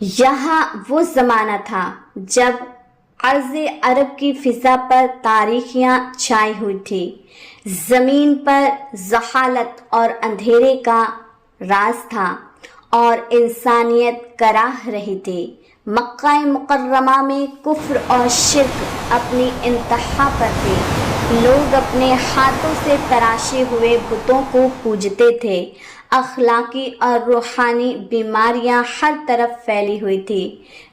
یہاں وہ زمانہ تھا جب عرض عرب کی فضا پر تاریکیاں چھائی ہوئی تھی، زمین پر جہالت اور اندھیرے کا راز تھا اور انسانیت کراہ رہی تھی۔ مکہ مکرمہ میں کفر اور شرک اپنی انتہا پر تھے۔ لوگ اپنے ہاتھوں سے تراشے ہوئے بتوں کو پوجتے تھے۔ اخلاقی اور روحانی بیماریاں ہر طرف پھیلی ہوئی تھی۔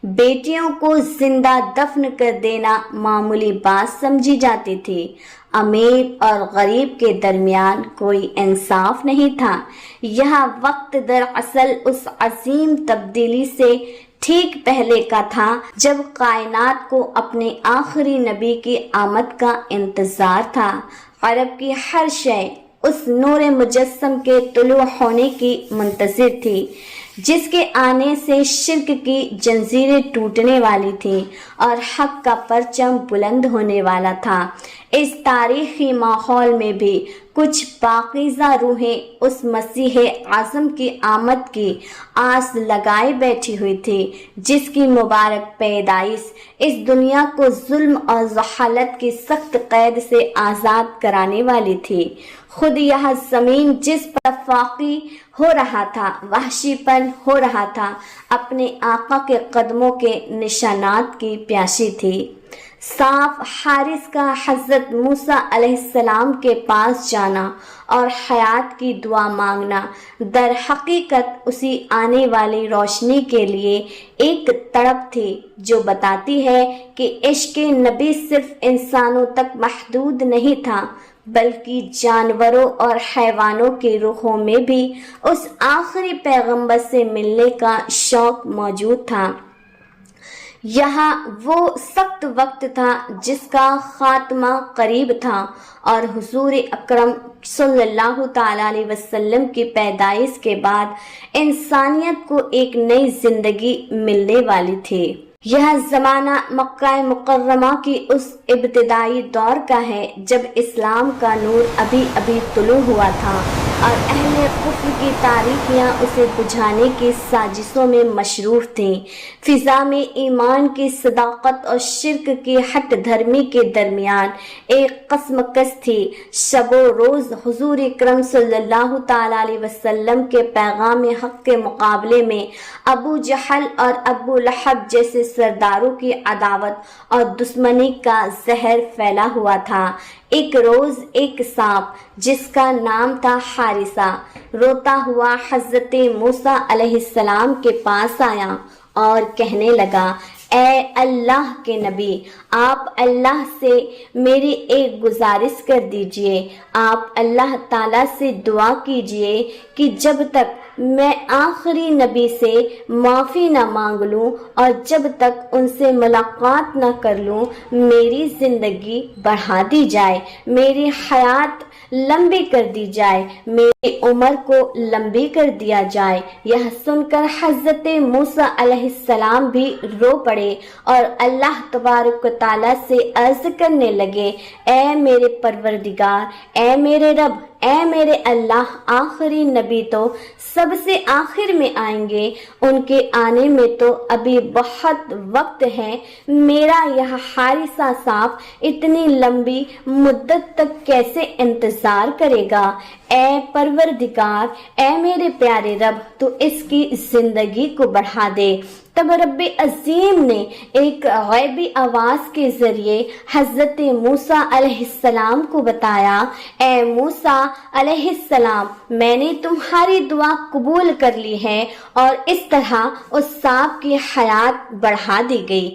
بیٹیوں کو زندہ دفن کر دینا معمولی بات سمجھی جاتی تھی۔ امیر اور غریب کے درمیان کوئی انصاف نہیں تھا۔ یہ وقت دراصل اس عظیم تبدیلی سے ٹھیک پہلے کا تھا جب کائنات کو اپنے آخری نبی کی آمد کا انتظار تھا۔ عرب کی ہر شے اس نور مجسم کے طلوع ہونے کی منتظر تھی، جس کے آنے سے شرک کی جنجیریں ٹوٹنے والی تھیں اور حق کا پرچم بلند ہونے والا تھا۔ اس تاریخی ماحول میں بھی کچھ پاکیزہ روحیں اس مسیح اعظم کی آمد کی آس لگائے بیٹھی ہوئی تھی، جس کی مبارک پیدائش اس دنیا کو ظلم اور جہالت کی سخت قید سے آزاد کرانے والی تھی۔ خود یہ زمین جس پر فاقی ہو رہا تھا، وحشی پن ہو رہا تھا، اپنے آقا کے قدموں کے نشانات کی پیاسی تھی۔ صاف حارث کا حضرت موسیٰ علیہ السلام کے پاس جانا اور حیات کی دعا مانگنا در حقیقت اسی آنے والی روشنی کے لیے ایک تڑپ تھی جو بتاتی ہے کہ عشق نبی صرف انسانوں تک محدود نہیں تھا، بلکہ جانوروں اور حیوانوں کے روحوں میں بھی اس آخری پیغمبر سے ملنے کا شوق موجود تھا۔ یہاں وہ سخت وقت تھا جس کا خاتمہ قریب تھا اور حضور اکرم صلی اللہ تعالیٰ علیہ وسلم کی پیدائش کے بعد انسانیت کو ایک نئی زندگی ملنے والی تھی۔ یہ زمانہ مکہ مکرمہ کی اس ابتدائی دور کا ہے جب اسلام کا نور ابھی ابھی طلوع ہوا تھا اور اہل کفر کی تاریکیاں اسے بجھانے کی سازشوں میں مصروف تھیں۔ فضا میں ایمان کی صداقت اور شرک کی ہٹ دھرمی کے درمیان ایک کشمکش تھی۔ شب و روز حضور اکرم صلی اللہ تعالیٰ علیہ وسلم کے پیغام حق کے مقابلے میں ابو جہل اور ابو لہب جیسے سرداروں کی عداوت اور دشمنی کا زہر پھیلا ہوا تھا۔ ایک روز ایک سانپ جس کا نام تھا حارثہ روتا ہوا حضرت موسیٰ علیہ السلام کے پاس آیا اور کہنے لگا، اے اللہ کے نبی، آپ اللہ سے میری ایک گزارش کر دیجئے۔ آپ اللہ تعالیٰ سے دعا کیجئے کہ جب تک میں آخری نبی سے معافی نہ مانگ لوں اور جب تک ان سے ملاقات نہ کر لوں، میری زندگی بڑھا دی جائے، میری حیات لمبی کر دی جائے، میری عمر کو لمبی کر دیا جائے۔ یہ سن کر حضرت موسیٰ علیہ السلام بھی رو پڑے اور اللہ تبارک و تعالیٰ سے عرض کرنے لگے، اے میرے پروردگار، اے میرے رب، اے میرے اللہ، آخری نبی تو سب سے آخر میں آئیں گے، ان کے آنے میں تو ابھی بہت وقت ہے۔ میرا یہ حارثہ سانپ اتنی لمبی مدت تک کیسے انتظار کرے گا؟ اے پروردگار، اے میرے پیارے رب، تو اس کی زندگی کو بڑھا دے۔ تب رب عظیم نے ایک غیبی آواز کے ذریعے حضرت موسیٰ علیہ السلام کو بتایا، اے موسیٰ علیہ السلام، میں نے تمہاری دعا قبول کر لی ہے، اور اس طرح اس سانپ کی حیات بڑھا دی گئی۔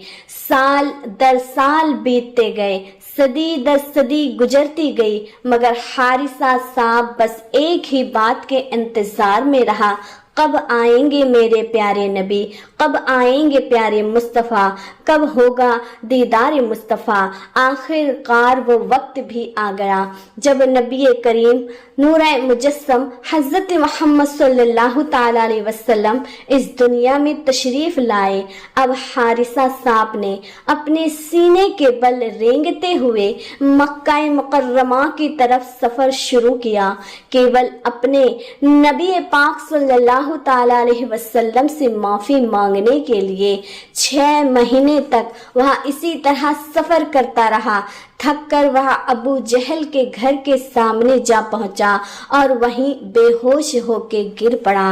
سال در سال بیتتے گئے، صدی در صدی گزرتی گئی، مگر حارثہ سانپ بس ایک ہی بات کے انتظار میں رہا، کب آئیں گے میرے پیارے نبی، کب آئیں گے پیارے مصطفیٰ، کب ہوگا دیدار مصطفیٰ۔ آخر کار وہ وقت بھی آ گیا جب نبی کریم نور مجسم حضرت محمد صلی اللہ تعالیٰ علیہ وسلم اس دنیا میں تشریف لائے۔ اب حارثہ سانپ نے اپنے سینے کے بل رینگتے ہوئے مکہ مکرمہ کی طرف سفر شروع کیا۔ کیول اپنے نبی پاک صلی اللہ सल्लल्लाहु ताला अलैहि वसल्लम से माफ़ी मांगने के लिए 6 महीने तक वह इसी तरह सफ़र करता रहा। थक कर वह अबू जहल के घर के सामने जा पहुंचा और वहीं बेहोश होके गिर पड़ा।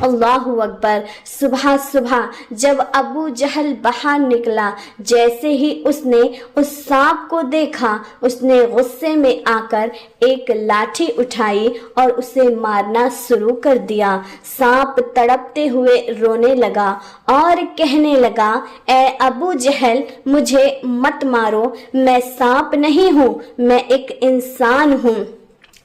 अल्लाहु अकबर। सुबह सुबह जब अबू जहल बाहर निकला, जैसे ही उसने उस सांप को देखा, उसने गुस्से में आकर एक लाठी उठाई और उसे मारना शुरू कर दिया। सांप तड़पते हुए रोने लगा और कहने लगा, ए अबू जहल, मुझे मत मारो, मैं सांप नहीं हूँ, मैं एक इंसान हूँ।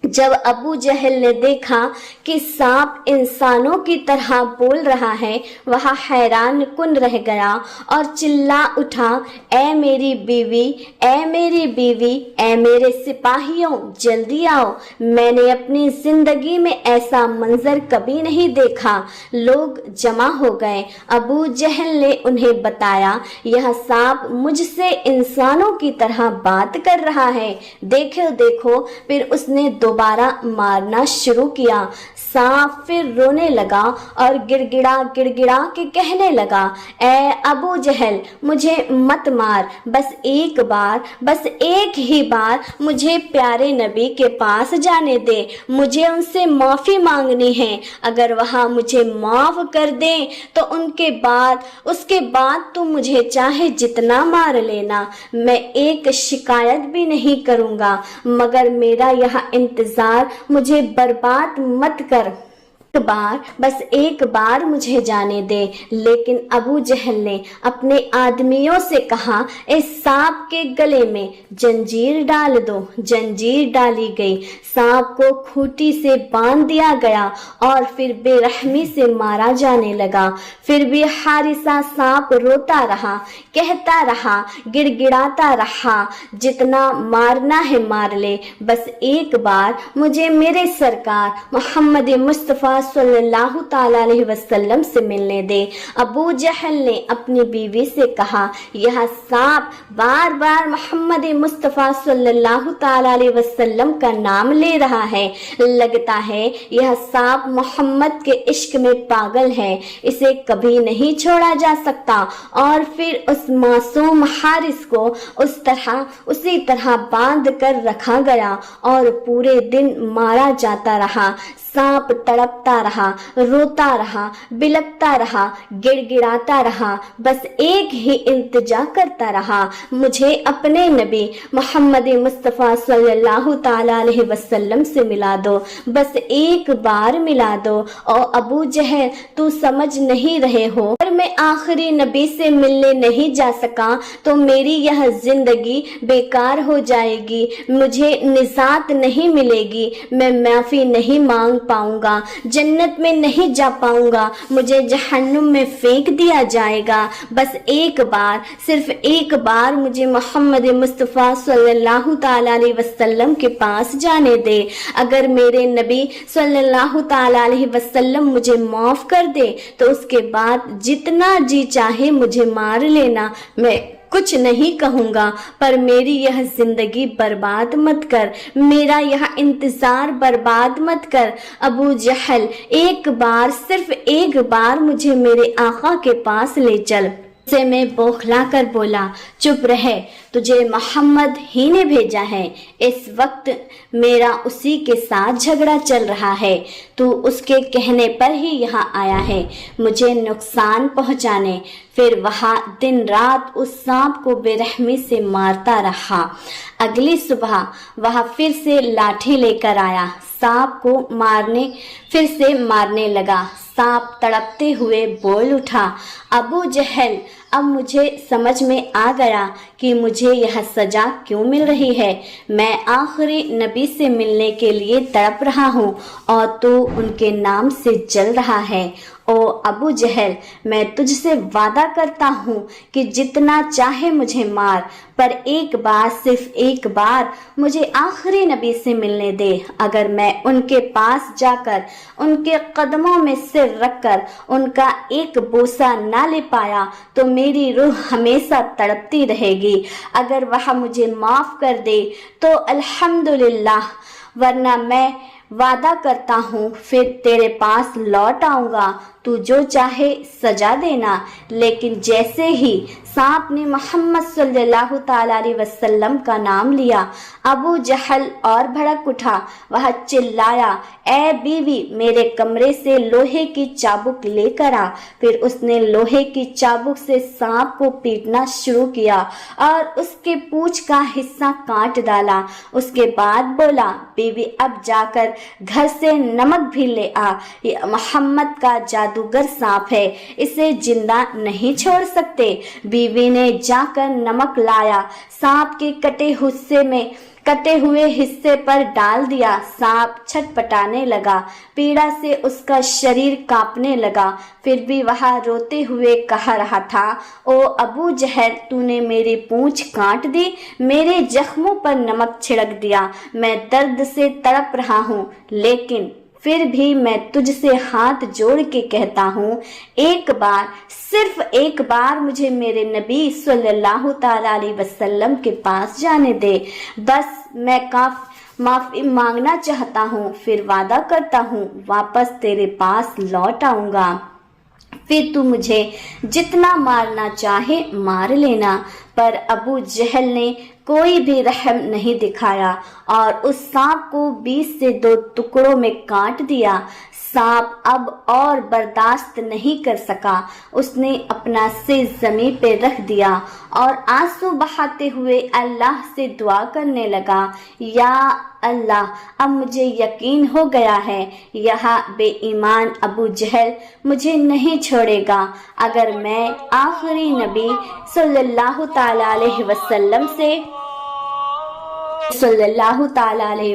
जब अबू जहल ने देखा कि सांप इंसानों की तरह बोल रहा है, वह हैरान कुन रह गया और चिल्ला उठा, ए मेरी बीवी, ए मेरी बीवी, ए मेरे सिपाहियों, जल्दी आओ, मैंने अपनी जिंदगी में ऐसा मंजर कभी नहीं देखा। लोग जमा हो गए। अबू जहल ने उन्हें बताया, यह सांप मुझसे इंसानों की तरह बात कर रहा है, देखो देखो। फिर उसने दोबारा मारना शुरू किया। सांप फिर रोने लगा और गिड़गिड़ा गिड़गिड़ा के कहने लगा, ए अबू जहल, मुझे मत मार, बस एक बार, बस एक ही बार मुझे प्यारे नबी के पास जाने दे, मुझे उनसे माफ़ी मांगनी है। अगर वहाँ मुझे माफ़ कर दें तो उसके बाद तू मुझे चाहे जितना मार लेना, मैं एक शिकायत भी नहीं करूँगा, मगर मेरा यह इंतज़ार मुझे बर्बाद मत कर, बस एक बार मुझे जाने दे। लेकिन अबू जहल ने अपने आदमियों से कहा, इस सांप के गले में जंजीर डाल दो। जंजीर डाली गई, सांप को खूंटी से बांध दिया गया और फिर बेरहमी से मारा जाने लगा। फिर भी हारिसा सांप रोता रहा, कहता रहा, गिड़गिड़ाता रहा, जितना मारना है मार ले, बस एक बार मुझे मेरे सरकार मोहम्मद मुस्तफ़ा सल्लल्लाहु ताला अलैहि वसल्लम से मिलने दे। अबू जहल ने अपनी बीवी से कहा, यह सांप बार बार मोहम्मद मुस्तफ़ा सल्लल्लाहु ताला अलैहि वसल्लम का नाम ले रहा है, लगता है यह सांप मोहम्मद के इश्क में पागल है, इसे कभी नहीं छोड़ा जा सकता। और फिर उस मासूम हारिस को उसी तरह बांध कर रखा गया और पूरे दिन मारा जाता रहा। सांप तड़पता रहा, रोता रहा, बिलकता रहा, गिड़गिड़ाता रहा, बस एक ही इल्तिजा करता रहा, मुझे अपने नबी मोहम्मद मुस्तफ़ा सल्लल्लाहु ताला अलैहि वसल्लम से मिला दो, बस एक बार मिला दो। और अबू जहल, तू समझ नहीं रहे हो, अगर मैं आखिरी नबी से मिलने नहीं जा सका तो मेरी यह जिंदगी बेकार हो जाएगी, मुझे निजात नहीं मिलेगी, मैं माफ़ी नहीं मांग पाऊंगा, जन्नत में नहीं जा पाऊंगा, मुझे जहन्नुम में फेंक दिया जाएगा। बस एक बार, सिर्फ एक बार मुझे मोहम्मद मुस्तफ़ा सल्लल्लाहु ताला अलैहि वसल्लम के पास जाने दे। अगर मेरे नबी सल्लल्लाहु ताला अलैहि वसल्लम मुझे माफ़ कर दे तो उसके बाद जितना जी चाहे मुझे मार लेना, मैं कुछ नहीं कहूँगा, पर मेरी यह जिंदगी बर्बाद मत कर, मेरा यह इंतजार बर्बाद मत कर। अबू जहल, एक बार, सिर्फ एक बार मुझे मेरे आका के पास ले चल। से मैं बौखला कर बोला, चुप रहे, तुझे मोहम्मद ही ने भेजा है, इस वक्त मेरा उसी के साथ झगड़ा चल रहा है, तू उसके कहने पर ही यहाँ आया है मुझे नुकसान पहुँचाने। फिर वह दिन रात उस सांप को बेरहमी से मारता रहा। अगली सुबह वह फिर से लाठी लेकर आया, सांप को फिर से मारने लगा। सांप तड़पते हुए बोल उठा, अबू जहल, अब मुझे समझ में आ गया कि मुझे यह सजा क्यों मिल रही है। मैं आखिरी नबी से मिलने के लिए तड़प रहा हूँ और तू उनके नाम से जल रहा है। ओ अबू जहल, मैं तुझसे वादा करता हूँ कि जितना चाहे मुझे मार, पर एक बार, सिर्फ एक बार मुझे आखिरी नबी से मिलने दे। अगर मैं उनके पास जाकर उनके कदमों में सिर रखकर उनका एक बोसा ना ले पाया तो मेरी रूह हमेशा तड़पती रहेगी। अगर वह मुझे माफ़ कर दे तो अल्हम्दुलिल्लाह, वरना मैं وعدہ کرتا ہوں پھر تیرے پاس لوٹ آؤں گا، تو جو چاہے سجا دینا۔ لیکن جیسے ہی سانپ نے محمد صلی اللہ تعالی علیہ وسلم کا نام لیا، ابو جہل اور بھڑک اٹھا۔ وہ چلایا، اے بیوی میرے کمرے سے لوہے کی چابک لے کر آ۔ پھر اس نے لوہے کی چابک سے سانپ کو پیٹنا شروع کیا اور اس کے پونچھ کا حصہ کاٹ ڈالا۔ اس کے بعد بولا، بیوی اب جا کر گھر سے نمک بھی لے آ، یہ محمد کا جادوگر سانپ ہے، اسے زندہ نہیں چھوڑ سکتے۔ بیوی نے جا کر نمک لایا، سانپ کے کٹے ہوئے حصے پر ڈال دیا۔ سانپ چھٹ پٹانے لگا، پیڑا سے اس کا شریر کانپنے لگا، پھر بھی وہ روتے ہوئے کہہ رہا تھا، او ابو جہل، تو نے میری پونچھ کاٹ دی، میرے زخموں پر نمک چھڑک دیا، میں درد سے تڑپ رہا ہوں، لیکن پھر بھی میں تجھ سے ہاتھ جوڑ کے کہتا ہوں، ایک بار، صرف ایک بار مجھے میرے نبی صلی اللہ تعالی علیہ وسلم کے پاس جانے دے، بس میں معافی مانگنا چاہتا ہوں، پھر وعدہ کرتا ہوں واپس تیرے پاس لوٹ آؤں گا، پھر تو مجھے جتنا مارنا چاہے مار لینا۔ پر ابو جہل نے کوئی بھی رحم نہیں دکھایا اور اس سانپ کو 20 سے 2 ٹکڑوں میں کاٹ دیا۔ سانپ اب اور برداشت نہیں کر سکا، اس نے اپنا سر زمین پہ رکھ دیا اور آنسو بہاتے ہوئے اللہ سے دعا کرنے لگا، یا اللہ، اب مجھے یقین ہو گیا ہے یہاں بے ایمان ابو جہل مجھے نہیں چھوڑے گا۔ اگر میں آخری نبی صلی اللہ تعالی علیہ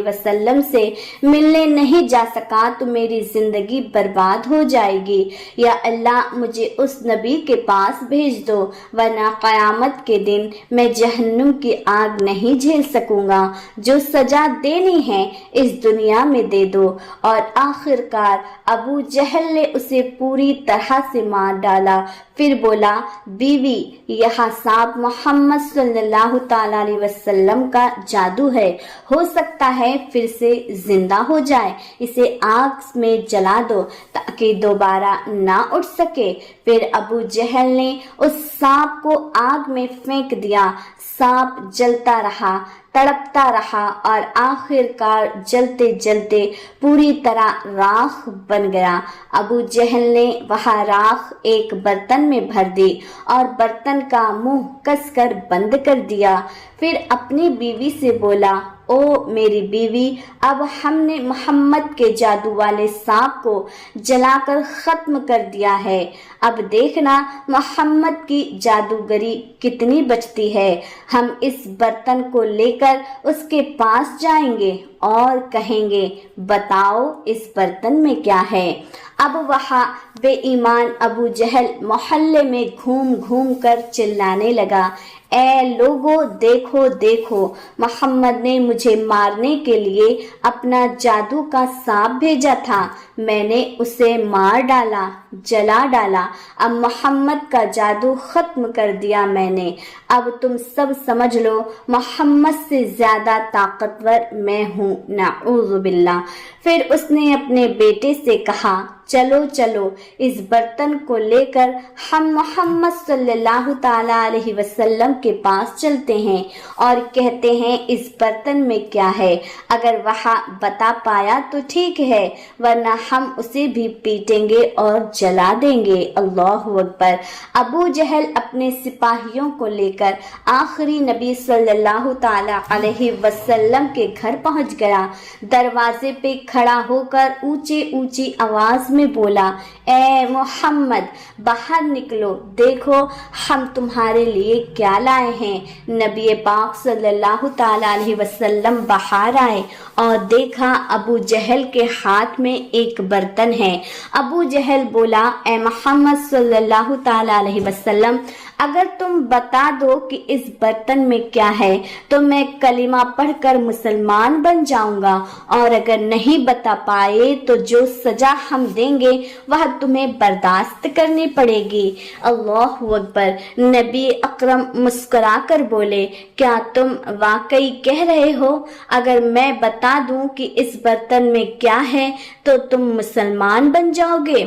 وسلم سے ملنے نہیں جا سکا تو میری زندگی برباد ہو جائے گی، یا اللہ مجھے اس نبی کے پاس بھیج دو، ورنہ قیامت کے دن میں جہنم کی آگ نہیں جھیل سکوں گا، جو سزا دینی ہے اس دنیا میں دے دو۔ اور آخر کار ابو جہل نے اسے پوری طرح سے مار ڈالا، پھر بولا، بیوی یہاں سانپ محمد صلی اللہ تعالی علیہ وسلم کا جادو ہے، ہو سکتا ہے پھر سے زندہ ہو جائے، اسے آگ میں جلا دو تاکہ دوبارہ نہ اٹھ سکے۔ پھر ابو جہل نے اس سانپ کو آگ میں پھینک دیا، سانپ جلتا رہا، تڑپتا رہا اور آخر کار جلتے جلتے پوری طرح راکھ بن گیا۔ ابو جہل نے وہ راکھ ایک برتن میں بھر دی اور برتن کا منہ کس کر بند کر دیا، پھر اپنی بیوی سے بولا، او میری بیوی، اب ہم نے محمد کے جادو والے سانپ کو جلا کر ختم کر دیا ہے، اب دیکھنا محمد کی جادوگری کتنی بچتی ہے۔ ہم اس برتن کو لے کر اس کے پاس جائیں گے اور کہیں گے، بتاؤ اس برتن میں کیا ہے۔ اب وہاں بے ایمان ابو جہل محلے میں گھوم گھوم کر چلانے لگا، اے لوگو، دیکھو دیکھو، محمد نے مجھے مارنے کے لیے اپنا جادو کا سانپ بھیجا تھا، میں نے اسے مار ڈالا، جلا ڈالا، اب محمد کا جادو ختم کر دیا میں نے، اب تم سب سمجھ لو محمد سے زیادہ طاقتور میں ہوں، نعوذ باللہ۔ پھر اس نے اپنے بیٹے سے کہا، چلو چلو اس برتن کو لے کر ہم محمد صلی اللہ تعالی علیہ وسلم کے پاس چلتے ہیں اور کہتے ہیں اس برتن میں کیا ہے، اگر وہاں بتا پایا تو ٹھیک ہے، ورنہ ہم اسے بھی پیٹیں گے اور جلا دیں گے۔ اللہ اکبر۔ ابو جہل اپنے سپاہیوں کو لے کر آخری نبی صلی اللہ تعالی علیہ وسلم کے گھر پہنچ گیا، دروازے پہ کھڑا ہو کر اونچی اونچی آواز میں بولا، اے محمد باہر نکلو، دیکھو ہم تمہارے لیے کیا لائے ہیں۔ نبی پاک صلی اللہ تعالی علیہ وسلم باہر آئے اور دیکھا ابو جہل کے ہاتھ میں ایک برتن ہے۔ ابو جہل بولا، बोला, ए मोहम्मद सल्लल्लाहु ताला अलैहि वसल्लम, अगर तुम बता दो कि इस बर्तन में क्या है तो मैं कलिमा पढ़कर मुसलमान बन जाऊंगा, और अगर नहीं बता पाए तो जो सजा हम देंगे वह तुम्हें बर्दाश्त करनी पड़ेगी। अल्लाहु अकबर। नबी अकरम मुस्कुरा कर बोले, क्या तुम वाकई कह रहे हो? अगर मैं बता दूं कि इस बर्तन में क्या है तो तुम मुसलमान बन जाओगे?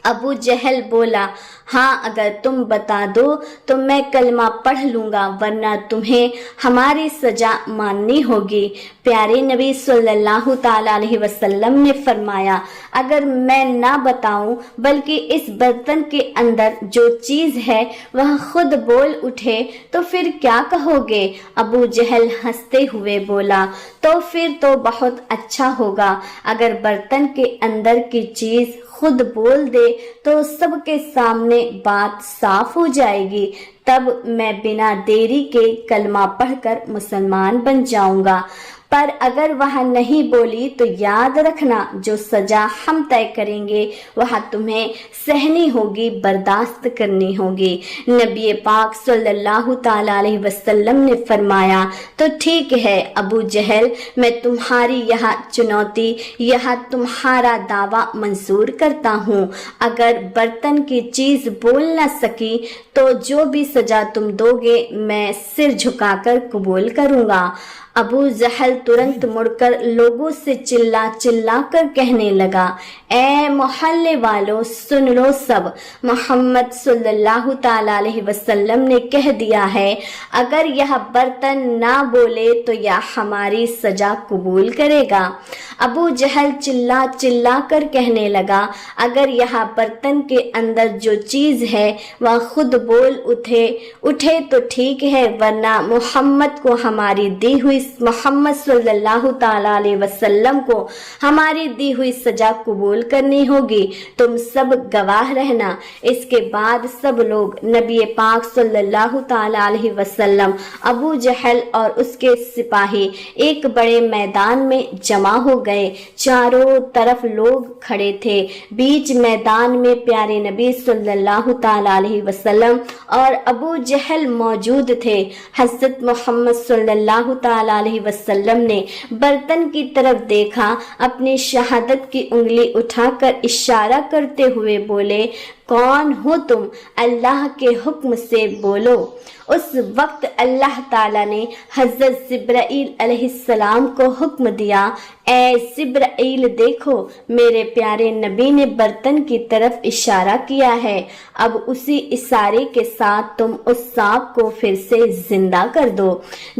अबू जहल बोला, हाँ, अगर तुम बता दो तो मैं कलमा पढ़ लूंगा, वरना तुम्हें हमारी सजा माननी होगी। प्यारे नबी सल्लल्लाहु ताला अलैहि वसल्लम ने फरमाया, अगर मैं ना बताऊं बल्कि इस बर्तन के अंदर जो चीज है वह खुद बोल उठे तो फिर क्या कहोगे? अबू जहल हंसते हुए बोला, तो फिर तो बहुत अच्छा होगा। अगर बर्तन के अंदर की चीज खुद बोल दे तो सबके सामने बात साफ हो जाएगी, तब मैं बिना देरी के कलमा पढ़कर मुसलमान बन जाऊंगा। पर अगर वह नहीं बोली तो याद रखना, जो सजा हम तय करेंगे वह तुम्हें सहनी होगी, बर्दाश्त करनी होगी। नबी पाक सल्लल्लाहु ताला अलैहि वसल्लम ने फरमाया, तो ठीक है अबू जहल, मैं तुम्हारी यह चुनौती, यह तुम्हारा दावा मंजूर करता हूँ। अगर बर्तन की चीज बोल न सकी तो जो भी सजा तुम दोगे मैं सिर झुकाकर कबूल करूँगा। अबू जहल तुरंत मुड़कर लोगों से चिल्ला चिल्ला कर कहने लगा, ए मोहल्ले वालों, सुन लो सब, मोहम्मद सल्लल्लाहु ताला अलैहि वसल्लम ने कह दिया है, अगर यह बर्तन ना बोले तो यह हमारी सजा कबूल करेगा। अबू जहल चिल्ला चिल्ला कर कहने लगा, अगर यह बर्तन के अंदर जो चीज है वह खुद बोल उठे तो ठीक है, वरना मोहम्मद को हमारी दी हुई मोहम्मद सल्लल्लाहु ताला अलैहि वसल्लम को हमारी दी हुई सजा कबूल करनी होगी। तुम सब गवाह रहना। इसके बाद सब लोग नबी पाक सल्लल्लाहु ताला अलैहि वसल्लम, अबू जहल और उसके सिपाही एक बड़े मैदान में जमा हो गए। चारों तरफ लोग खड़े थे। बीच मैदान में प्यारे नबी सल्लल्लाहु ताला अलैहि वसल्लम और अबू जहल मौजूद थे। हज़रत मोहम्मद सल्लल्लाहु ताला अलैहि वसल्लम ने बर्तन की तरफ देखा, अपनी शहादत की उंगली उठाकर इशारा करते हुए बोले, कौन हो तुम? अल्लाह के हुक्म से बोलो। उस वक्त अल्लाह ताला ने हज़रत जिब्राइल अलैहिस्सलाम को हुक्म दिया, ए जिब्राइल देखो, मेरे प्यारे नबी ने बर्तन की तरफ इशारा किया है। अब उसी इशारे के साथ तुम उस सांप को फिर से जिंदा कर दो।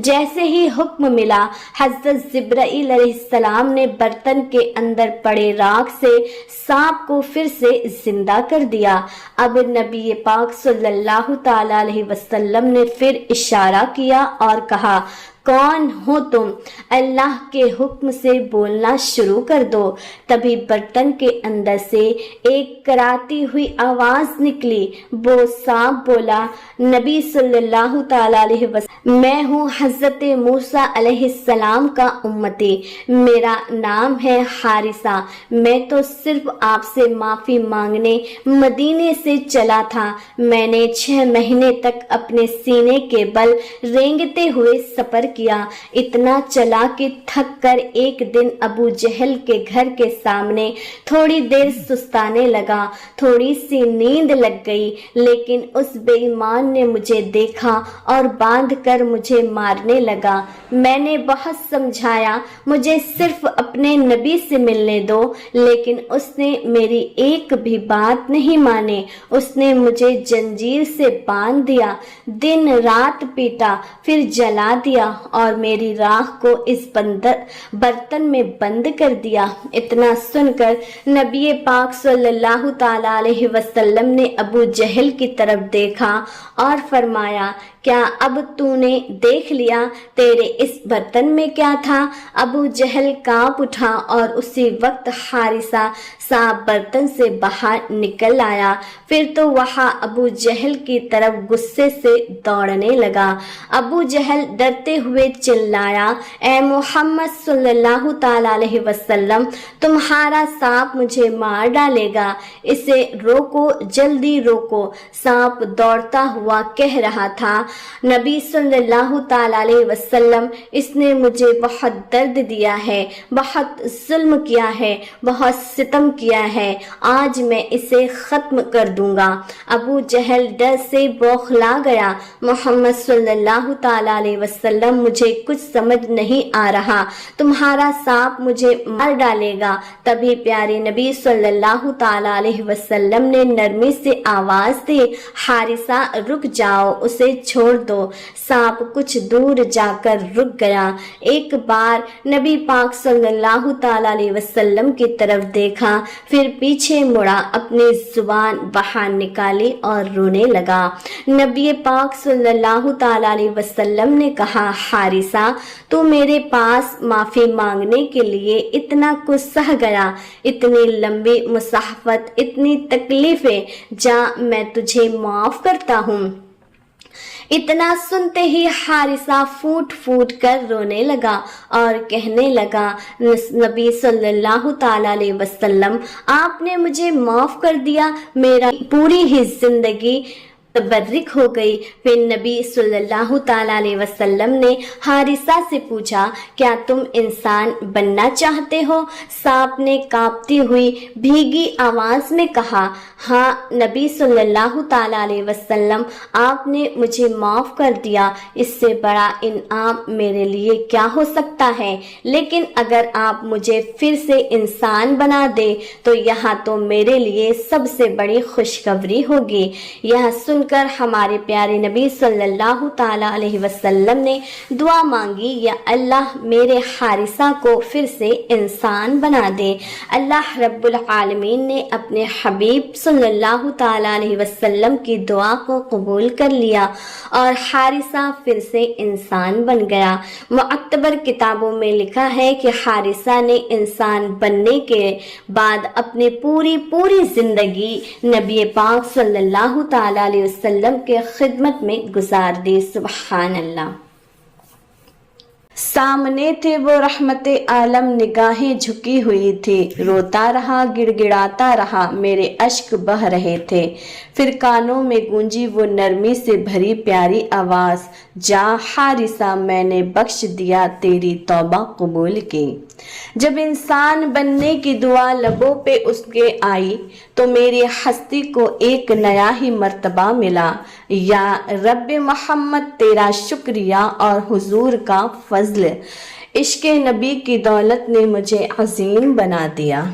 जैसे ही हुक्म मिला, हज़रत जिब्राइल अलैहिस्सलाम ने बर्तन के अंदर पड़े राख से सांप को फिर से जिंदा कर दिया। अब नबी पाक सल्लल्लाहु ताला अलैहि वसल्लम ने फिर इशारा किया और कहा, कौन हो तुम? अल्लाह के हुक्म से बोलना शुरू कर दो। तभी बर्तन के अंदर से एक कराती हुई आवाज निकली। वो सांप बोला, नबी सल्लल्लाहु ताला अलैहि वसल्लम, मैं हूँ हजरत मूसा अलैहिस्सलाम का उम्मती, मेरा नाम है हारिसा। मैं तो सिर्फ आपसे माफी मांगने मदीने से चला था। मैंने 6 महीने तक अपने सीने के बल रेंगते हुए सफर किया। इतना चला कि थक कर एक दिन अबू जहल के घर के सामने थोड़ी देर सुस्ताने लगा। थोड़ी सी नींद लग गई, लेकिन उस बेईमान ने मुझे देखा और बांध कर मुझे मारने लगा। मैंने बहुत समझाया, मुझे सिर्फ अपने नबी से मिलने दो, लेकिन उसने मेरी एक भी बात नहीं मानी। उसने मुझे जंजीर से बांध दिया, दिन रात पीटा, फिर जला दिया और मेरी राख को इस बर्तन में बंद कर दिया। इतना सुनकर नबी पाक सल्लल्लाहु ताला अलैहि वसल्लम ने अबू जहल की तरफ देखा और फरमाया, क्या अब तू तूने देख लिया तेरे इस बर्तन में क्या था। अबू जहल कांप उठा और उसी वक्त हारिसा सांप बर्तन से बाहर निकल आया। फिर तो वहां अबू जहल की तरफ गुस्से से दौड़ने लगा। अबू जहल डरते हुए चिल्लाया, ए मोहम्मद सल्लल्लाहु ताला अलैहि वसल्लम, तुम्हारा सांप मुझे मार डालेगा, इसे रोको, जल्दी रोको। सांप दौड़ता हुआ कह रहा था, नबी सल्लल्लाहु ताला अलैहि वसल्लम, इसने मुझे बहुत दर्द दिया है, बहुत जुल्म किया है, बहुत सितम किया है, आज मैं इसे खत्म कर दूंगा। अबू जहल डर से बौखला गया। मोहम्मद सल्लल्लाहु ताला अलैहि वसल्लम, मुझे कुछ समझ नहीं आ रहा, तुम्हारा सांप मुझे मार डालेगा। तभी प्यारे नबी सल्लल्लाहु ताला अलैहि वसल्लम ने नरमी से आवाज दी, हारिसा रुक जाओ, उसे छोड़ दो। सांप कुछ दूर जाकर रुक गया। एक बार नबी पाक सल्लल्लाहु ताला अलैहि वसल्लम की तरफ देखा, फिर पीछे मुड़ा, अपनी जुबान बाहर निकाली और रोने लगा। नबी पाक सल्लल्लाहु ताला अलैहि वसल्लम ने कहा, हारिसा तू मेरे पास माफी मांगने के लिए इतना कुछ सह गया, इतनी लंबी मुसाफत, इतनी तकलीफें, जा मैं तुझे माफ करता हूँ। इतना सुनते ही हारिसा फूट फूट कर रोने लगा और कहने लगा, नबी सल्लल्लाहु ताला अलैहि वसल्लम, आपने मुझे माफ कर दिया, मेरा पूरी ही जिंदगी तबर्रिक हो गई। फिर नबी सल्लल्लाहु ताला अलैहि वसल्लम ने हारिसा से पूछा, क्या तुम इंसान बनना चाहते हो? सांप ने कांपती हुई भीगी आवाज में कहा, हाँ नबी सल्लल्लाहु ताला अलैहि वसल्लम, आपने मुझे माफ कर दिया, इससे बड़ा इनाम मेरे लिए क्या हो सकता है। लेकिन अगर आप मुझे फिर से इंसान बना दे तो यहाँ तो मेरे लिए सबसे बड़ी खुशखबरी होगी। यह सुनकर हमारे प्यारे नबी सल्लल्लाहु ताला अलैहि वसल्लम ने दुआ मांगी, या अल्लाह मेरे हारिसा को फिर से इंसान बना दे। अल्लाह रब्बुल आलमीन ने अपने हबीब सल्लल्लाहु ताला अलैहि वसल्लम की दुआ को कबूल कर लिया और हारिसा फिर से इंसान बन गया। मुअत्तबर किताबों में लिखा है कि हारिसा ने इंसान बनने के बाद अपनी पूरी जिंदगी नबी पाक सल्लल्लाहु ताला अलैहि वसल्लम के खिदमत में गुजार दी। सुभान अल्लाह। सामने थे वो रहमते आलम, निगाहें झुकी हुई थी, रोता रहा गिड़गिड़ाता रहा, मेरे अश्क बह रहे थे। फिर कानों में गूंजी वो नरमी से भरी प्यारी आवाज, जा हारिसा मैंने बख्श दिया, तेरी तौबा कबूल की। जब इंसान बनने की दुआ लबों पे उसके आई तो मेरी हस्ती को एक नया ही मर्तबा मिला। या रब्बे मोहम्मद, तेरा शुक्रिया और हुजूर का फजल, इश्क़े नबी की दौलत ने मुझे अजीम बना दिया।